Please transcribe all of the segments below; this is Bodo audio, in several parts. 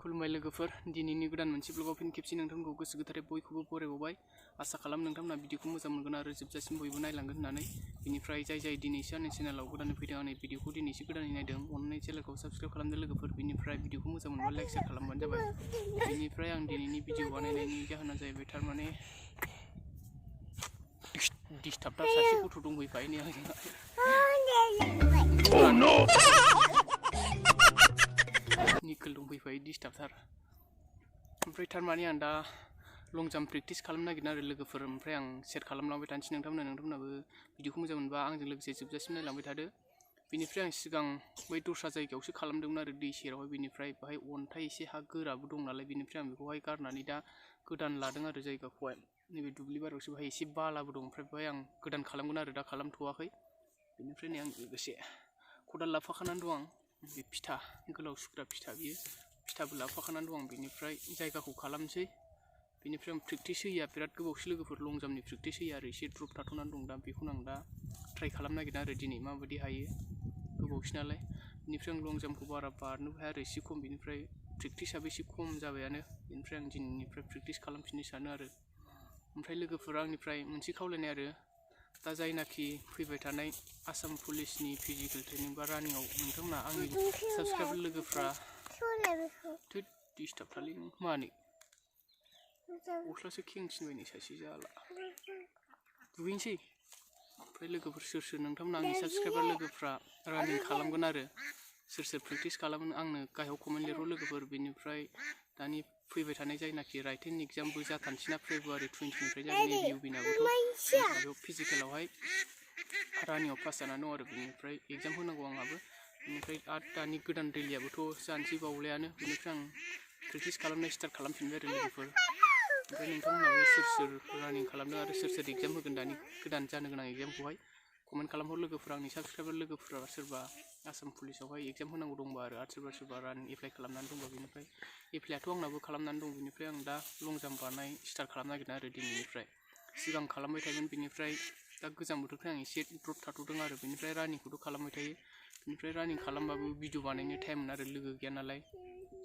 खुलुमबाय लोगोफोर दिनैनि गोदान मोनसे ब्लगाव फिन खेबसे नोंथांखौ गोसो गोथारै बयखौबो बरायबावबाय आसा खालाम नोंथांमोना भिडिअखौ मोजां मोनगोन आरो जोबजासिम बयबो नायलांगोन होननानै बिनिफ्राय जाय दिनैसो आंनि चेनेलाव गोदानै फैदों आंनि भिडिअखौ दिनैसो गोदानै नायदों अननानै चेनेलखौ साबस्क्राइब खालामदो लोगोफोर बिनिफ्राय भिडिअखौ मोजां मोनबा लाइक शेयार खालामबानो जाबाय बिनिफ्राय आं दिनैनि भिडिअ बानायनायनि जाहोना जाहैबाय थारमाने डिस्टार्बटार सासे गथ' दंफैफायो नै आंजों निखोल दंफैफायो डिस्टार्बटार ओमफ्राय थारमाने आं दा लं जाम्प प्रेक्टिस खालामनो नागिरदों आरो लोगोफोर ओमफ्राय आं शेयार खालामलांबाय थानोसै नोंथांमोनाबो भिडिअखौ मोजां मोनबा आंजों लोगोसे जोबजासिम नायलांबाय थादो बिनिफ्राय आं सिगां बै दस्रा जायगायावसो खालामदोंमोन आरो दै सेरावहाय बिनिफ्राय बाहाय अन्थाइ एसे हा गोराबो दं नालाय बिनिफ्राय आं बेखौहाय गारनानै दा गोदान लादों आरो जायगाखौहाय नैबे दुब्लि बारियावसो बाहाय एसे बालाबो दं ओमफ्राय बाहाय आं गोदान खालामगोन आरो दा खालामथ'वाखै बिनिफ्राय नै आं लोगोसे खदाल लाफाखानानै दं आं बे फिथा गोलाव सुग्रा फिथा बियो फिथाबो लाफाखानानै दं आं बिनिफ्राय जायगाखौ खालामसै बिनिफ्राय आं प्रेक्टिस होया बिराद गोबावसो लोगोफोर लं जाम्पनि प्रेक्टिस होया आरो एसे द्रप थाथ'नानै दं दा बेखौनो आं दा ट्राइ खालामनो नागिरदों आरो दिनै माबायदि हायो गोबावसो नालाय बिनिफ्राय आं लं जाम्पखौ बारा बारनोबो हाया आरो एसे खम बिनिफ्राय प्रेक्टिसाबो एसे खम जाबायानो बिनिफ्राय आं दिनैनिफ्राय प्रेक्टिस खालामफिननो सानो आरो ओमफ्राय लोगोफोरा आंनिफ्राय मोनसे खावलायनाय आरो दा जायनाखि फैबाय थानाय आसाम पुलिसनि फिजिकेल ट्रेनिं बा रानिंआव नोंथांमोना आंनि साबस्क्राइबार लोगोफ्रा डिस्टार्ब थालै नों मानो गस्लासो खेंसिनबाय नै सासे जाला दुगैनोसै ओमफ्राय लोगोफोर सोर नोंथांमोना आंनि साबस्क्राइबार लोगोफ्रा रानिं खालामगोन आरो सोर प्रेक्टिस खालामगोन आंनो गाहायाव कमेन्ट लिरहर लोगोफोर बिनिफ्राय दानि फैबाय थानाय जायनाखि राइटेन एग्जामबो जाथानसैना फेब्रुवारि 20निफ्राय जागोन इउबिनाबोथ' फिजिकेलावहाय रानिंआव पास जानानै दं आरो बिनिफ्राय एग्जाम होनांगौ आंहाबो बिनिफ्राय आरो दानि गोदान दैलियाबोथ' जानोसै बावलायानो बिनिफ्राय आं प्रेक्टिस खालामनाय स्टार्ट खालामफिनबाय आरो लोगोफोर ओमफ्राय नोंथांमोनाबो सोर रानिं खालामदों आरो सोर एग्जाम होगोन दानि गोदान जानो गोनां एग्जामखौहाय कमेन्ट खालामहर लोगोफोर आंनि साबस्क्राइबार लोगोफोरा सोरबा आसाम पुलिसावहाय एग्जाम होनांगौ दंबा आरो सोरबा रानिं एप्लाइ खालामनानै दंबा बिनिफ्राय एप्लाइआथ' आंनाबो खालामनानै दं बिनिफ्राय आं दा लं जाम्प बारनाय स्टार्ट खालामनो नागिरदों आरो दिनैनिफ्राय सिगां खालामबाय थायोमोन बिनिफ्राय दा गोजां बोथोरखाय आं एसे द्रप थाथ'दों आरो बिनिफ्राय रानिंखौथ' खालामबाय थायो बिनिफ्राय रानिं खालामबाबो भिडिअ बानायनो टाइम मोना आरो लोगो गैया नालाय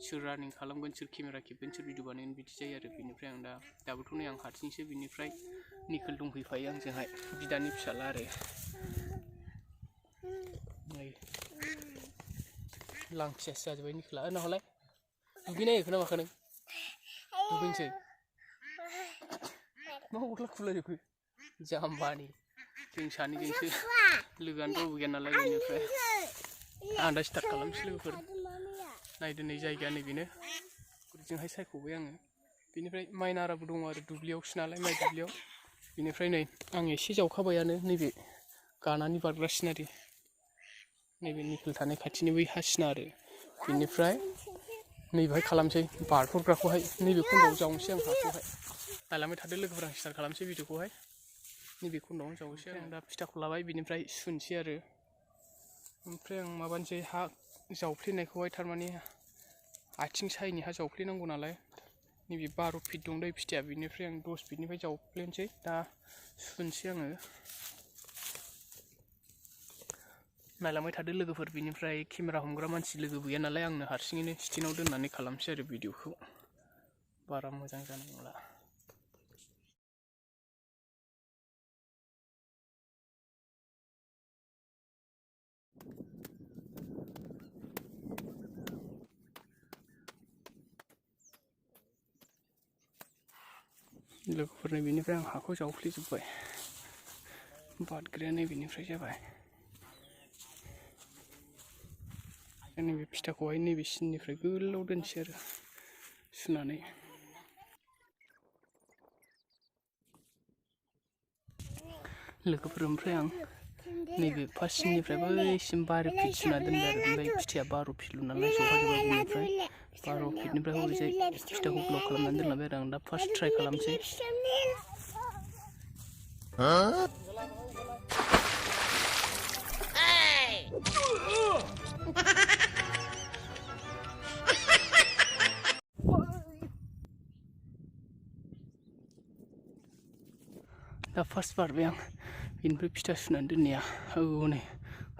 सोर रानिं खालामगोन सोर केमेरा खेबगोन सोर भिडिअ बानायगोन बिदि जायो आरो बिनिफ्राय आं दाबोथ' नै आं हारसिंसो बिनिफ्राय निखोल दंफैफायो आंजोंहाय बिदानि फिसाला आरो नै लांथियासो जाजोब्बाय निखोला नाहलाय दुगैनो नागिरखो ना माखो नों दुगैनोसै मा गस्ला खुलाजोबखो जाम्बानि जों सानैजोंसो लोगोआनो रावबो गैया नालाय बेनिफ्राय आं दा स्टार्ट खालामसै लोगोफोर नायदो नै जायगाया नैबेनो ओरैजोंहाय सायख'बाय आङो बेनिफ्राय माइ नाराबो दङ आरो दुब्लियावसो नालाय माइ दुब्लियाव बेनिफ्राय नै आं एसे जावखाबायानो नैबे गानानै बारग्रा सिनारि नैबे निखोल थानाय खाथिनि बै हा सिना आरो बेनिफ्राय नैबेहाय खालामसै बारहरग्राखौहाय नैबे खन्द'आव जावनोसै आं हाखौहाय नायलांबाय थादो लोगोफोर आं स्टार्ट खालामसै भिडिअखौहाय नैबे खन्द'आवनो जावनोसै आं दा फिथाखौ लाबाय बिनिफ्राय सुनोसै आरो ओमफ्राय आं माबानोसै हा जावफ्लेनायखौहाय थारमाने आथिं सायनि हा जावफ्लेनांगौ नालाय नैबे 12 फिट दं दै फिथाया बिनिफ्राय आं 10 फिटनिफ्राय जावफ्लेनोसै दा सुनोसै आङो नायलांबाय थादो लोगोफोर बिनिफ्राय केमेरा हमग्रा मानसि लोगो गैया नालाय आंनो हारसिङैनो स्टेन्डआव दोननानै खालामसै आरो भिडिअखौ बारा मोजां जानाय नंला लोगोफोरनि बेनिफ्राय आं हाखौ जावफ्लेजोब्बाय बादग्राया नैबेनिफ्राय जाबाय नैबे फिथाखौहाय नैबे सिननिफ्राय गोलाव दोनसै आरो सुनानै लोगोफोर ओमफ्राय आं नैबे फार्स्ट सिननिफ्राय बैसिम 12 फिट सुना दोनबाय आरो ओमफ्राय फिथाया 12 फिटल' नालाय जहाजोबबाय बिनिफ्राय 12 फिटनिफ्राय हरैजाय फिथाखौ ब्लक खालामनानै दोनलांबाय आरो आं दा फार्स्ट ट्राइ खालामसै दा फार्स्ट बारबाय आं बेनिफ्राय फिथा सुनानै दोननाया औ नै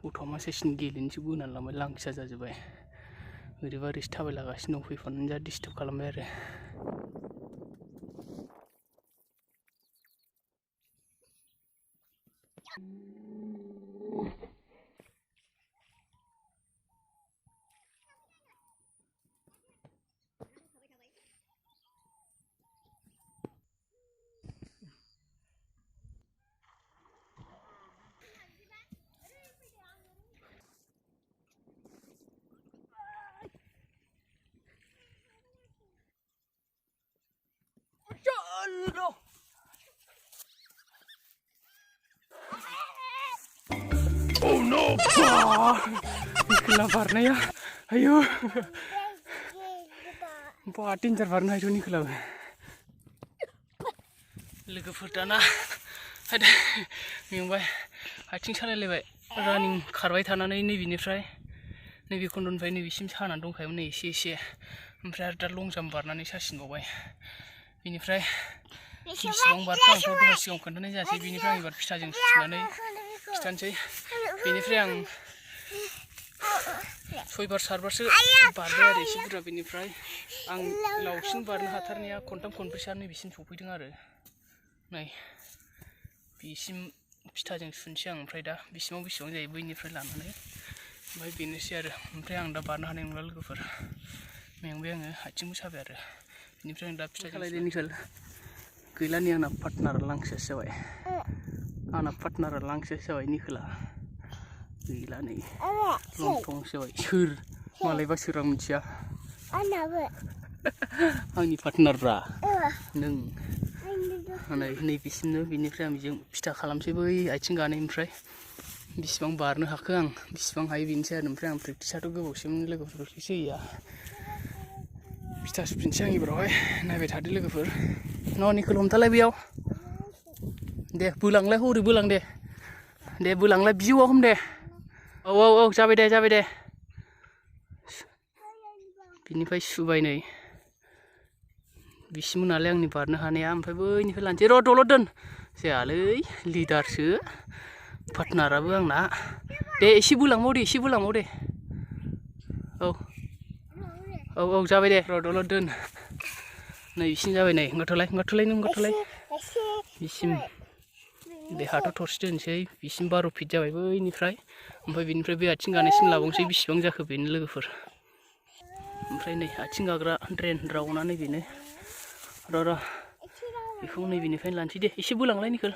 गथ'आ मा साइसनि गेलेनोसो बोनानै लांबाय लांथिया जाजोब्बाय ओरैबा ओरैसो थाबायलागासिनो दं फैफानानै जा डिस्टार्ब खालामबाय आरो Oh no! Nikla barnaya, ayo. Batin jar barna itu nikla. Logoफोर दाना ada मेंबाय आथिं सालायलायबाय रानिं खारबाय थानानै नैबेनिफ्राय नैबे खन्दनिफ्राय नैबेसिम सानानै दंखायोमोन नै एसे ओमफ्राय आरो दा लं जाम्प बारनानै सासिनबावबाय बेनिफ्राय बिसिबां बारखो आंथ' दहाय सिगाङाव खोन्थानाय जायासै बेनिफ्राय आं एबार फिथाजों सुनानै खिथानोसै बेनिफ्राय आं 6 बार 7 बारसो बारबाय आरो एसे बुरजा बेनिफ्राय आं लावसिन बारनो हाथारनाया खनथाम खनब्रैसो नैबेसिम सफैदों आरो नै बेसिम फिथाजों सुनोसै आं ओमफ्राय दा बेसिबां जायो बैनिफ्राय लानानै ओमफ्राय बेनोसै आरो ओमफ्राय आं दा बारनो हानाय नंला लोगोफोर मेंबाय आङो आथिंबो साबाय आरो बेनिफ्राय आं दा फिथाजों निखोल गैलानि आंना पार्टनार लांसोसो जाबाय आंना पार्टनारा लांसोसो जाबाय निखोला गैला नै लंथंसो जाबाय सोर मालायबा सोर आं मिथिया आंनि पार्टनारब्रा नों नैबेसिमनो बेनिफ्राय आं बेजों फिथा खालामसै बै आथिं गानायनिफ्राय बेसेबां बारनो हाखो आं बेसेबां हायो बेनोसै आरो ओमफ्राय आं प्रेक्टिसाथ' गोबावसैमोन लोगोफोर प्रेक्टिस होयैया फिथा सुफिनसै आं एबारावहाय नायबाय थादो लोगोफोर निखोल हमथालाय बेयाव दे बोलांलाय हरै बोलां दे बोलांलाय बिजौआव हम दे औ जाबाय दे बिनिफ्राय सुबाय नै बिसिमोन नालाय आंनि बारनो हानाया ओमफ्राय बैनिफ्राय लानोसै र' दलद दोन जायालै लिडारसो पार्टनाराबो आंना दे एसे बोलांबाव दे औ जाबाय दे र' दलद दोन नै बिसिम जाबाय नै ओंखारथ'लाय नों बिसिम देहाथ' थरसे दोनसै बिसिम 12 फिट जाबाय बैनिफ्राय ओमफ्राय बेनिफ्राय बे आथिं गानायसिम लाबावनोसै बेसेबां जाखो बेनो लोगोफोर ओमफ्राय नै आथिं गाग्रा ड्रेन रावनानै बेनो र' बेखौ नैबेनिफ्रायनो लानोसै दे एसे बोलांलाय निखोल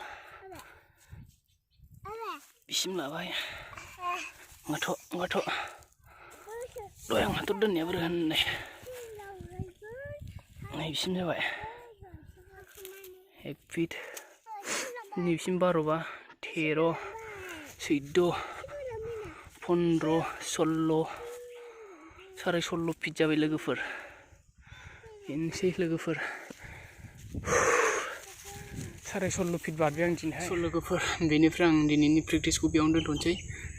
बिसिम लाबाय ओंखारथ' दहाय आंहाथ' दोननाया बोरै होननाय नै बिसिम जाबाय 1 फिट नैबिसिम 12 बा 13 14 15 16 16.5 फिट जाबाय लोगोफोर बेनोसै लोगोफोर 16.5 फिट बारबाय आं दिनैहाय लोगोफोर बेनिफ्राय आं दिनैनि प्रेक्टिसखौ बेयावनो दोनथ'नोसै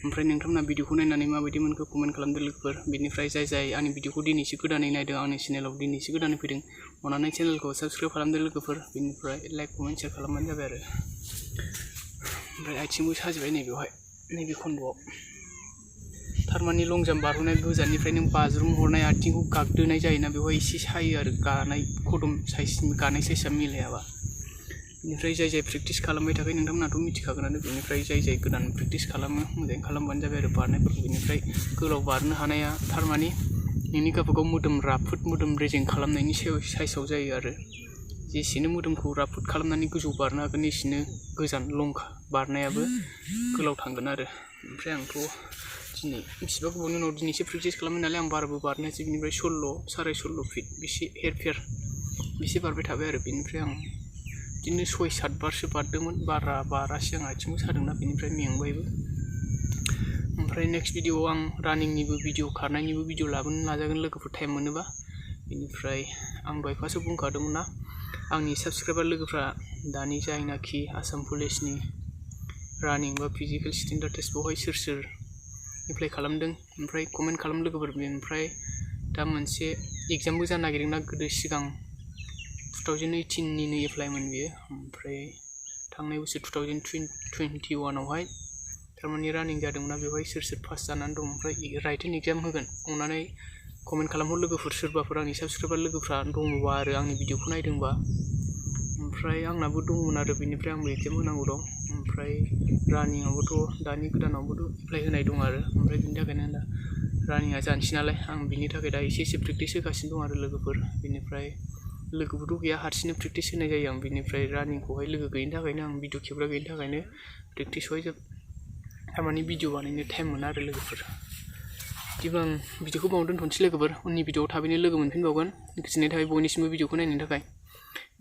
ओमफ्राय नोंथांमोना भिडिअखौ नायनानै माबायदि मोनखो कमेन्ट खालामदो लोगोफोर बेनिफ्राय जाय आंनि भिडिअखौ दिनैसो गोदानै नायदों आंनि चेनेलाव दिनैसो गोदानै फैदों अननानै चेनेलखौ साबस्क्राइब खालामदो लोगोफोर बेनिफ्राय लाइक कमेन्ट शेयार खालामबानो जाबाय आरो ओमफ्राय आथिंबो साजोबबाय नैबेवहाय नैबे खन्द'आव थारमाने लं जाम्प बारहोनाय गोजाननिफ्राय नों बाज्रुम हरनाय आथिंखौ गागदोनाय जायोना बेवहाय एसे सायो आरो गानाय खदम साइजनि गानाय साइजआ मिलायाबा बेनिफ्राय जाय प्रेक्टिस खालामबाय थाखाय नोंथांमोनाथ' मिथिखागोनानो बेनिफ्राय जाय गोदान प्रेक्टिस खालामो मोजाङै खालामबानो जाबाय आरो बारनायफोरखौ बेनिफ्राय गोलाव बारनो हानाया थारमाने नोंनि गावबागाव मोदोम राफोद मोदोम रेजें खालामनायनि साइजआव जायो आरो जेसेनो मोदोमखौ राफोद खालामनानै गोजौ बारनो हागोन एसेनो गोजान लं बारनायाबो गोलाव थांगोन आरो ओमफ्राय आंथ' दिनै बेसेबा गोबावनि उनाव दिनैसो प्रेक्टिस खालामबाय नालाय आं बारबो बारनायसै बेनिफ्राय 16 फिट बेसे हेरफेर बेसे बारबाय थाबाय आरो बेनिफ्राय आं बिदिनो 6-7 बारसो बारदोंमोन बारा बारासै आं आथिंबो सादोंना बेनिफ्राय मेंबायबो ओमफ्राय नेक्स्ट भिडिअआव आं रानिंनिबो भिडिअ खारनायनिबो भिडिअ लाबोनो नाजागोन लोगोफोर टाइम मोनोबा बेनिफ्राय आं दहाय फार्स्टआव बुंखादोंमोन ना आंनि साबस्क्राइबार लोगोफ्रा दानि जायनाखि आसाम पुलिसनि रानिं बा फिजिकेल स्टेन्डार्ड टेस्ट बेवहाय सोर एप्लाइ खालामदों ओमफ्राय कमेन्ट खालाम लोगोफोर बेनिफ्राय दा मोनसे एग्जामबो जानो नागिरदोंना गोदो सिगां 2018निनो एप्लाइमोन बियो ओमफ्राय थांनाय बोसोर 2021आवहाय थारमाने रानिं जादोंमोनना बेवहाय सोर पास जानानै दं ओमफ्राय राइटेन एग्जाम होगोन अननानै कमेन्ट खालामहर लोगोफोर सोरबाफोर आंनि साबस्क्राइबार लोगोफ्रा दङबा आरो आंनि भिडिअखौ नायदोंबा। ओमफ्राय आंनाबो दंमोन आरो बेनिफ्राय आंबो एगजाम होनांगौ दं। ओमफ्राय रानिंआवबोथ' दानि गोदानावबोथ' एप्लाइ होनाय दं आरो ओमफ्राय बिनि थाखायनो दा रानिंआ जानोसै नालाय आं बिनि थाखाय दा एसे प्रेक्टिस होगासिनो दं आरो लोगोफोर। बेनिफ्राय लोगोफोरथ' गैया, हारसिंनो प्रेक्टिस होनाय जायो आं। बिनिफ्राय रानिंखौहाय लोगो गैयिनि थाखायनो आं भिडिअ खेबग्रा गैयिनि थाखायनो प्रेक्टिसखौहाय थारमाने भिडिअ बानायनो टाइम मोना आरो लोगोफोर। बिदिब्ला आं भिडिअखौ बावनो दोनथ'नोसै लोगोफोर। उननि भिडिअआव थाबैनो लोगो मोनफिनबावगोन। गोजोननाय थाबाय बयनिसिमबो भिडिअखौ नायनायनि थाखाय।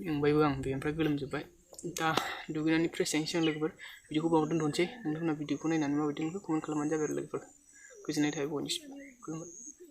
मेंबायबो आं, बेनिफ्राय गोलोमजोब्बाय। दा दुगैनानै फ्रेस जाहैनोसै आं लोगोफोर। भिडिअखौ बावनो दोनथ'नोसै। नोंथांमोना भिडिअखौ नायनानै माबायदि मोनखो कमेन्ट खालामबानो जाबाय आरो लोगोफोर। गोजोननाय थाबाय बयनिसिमबो।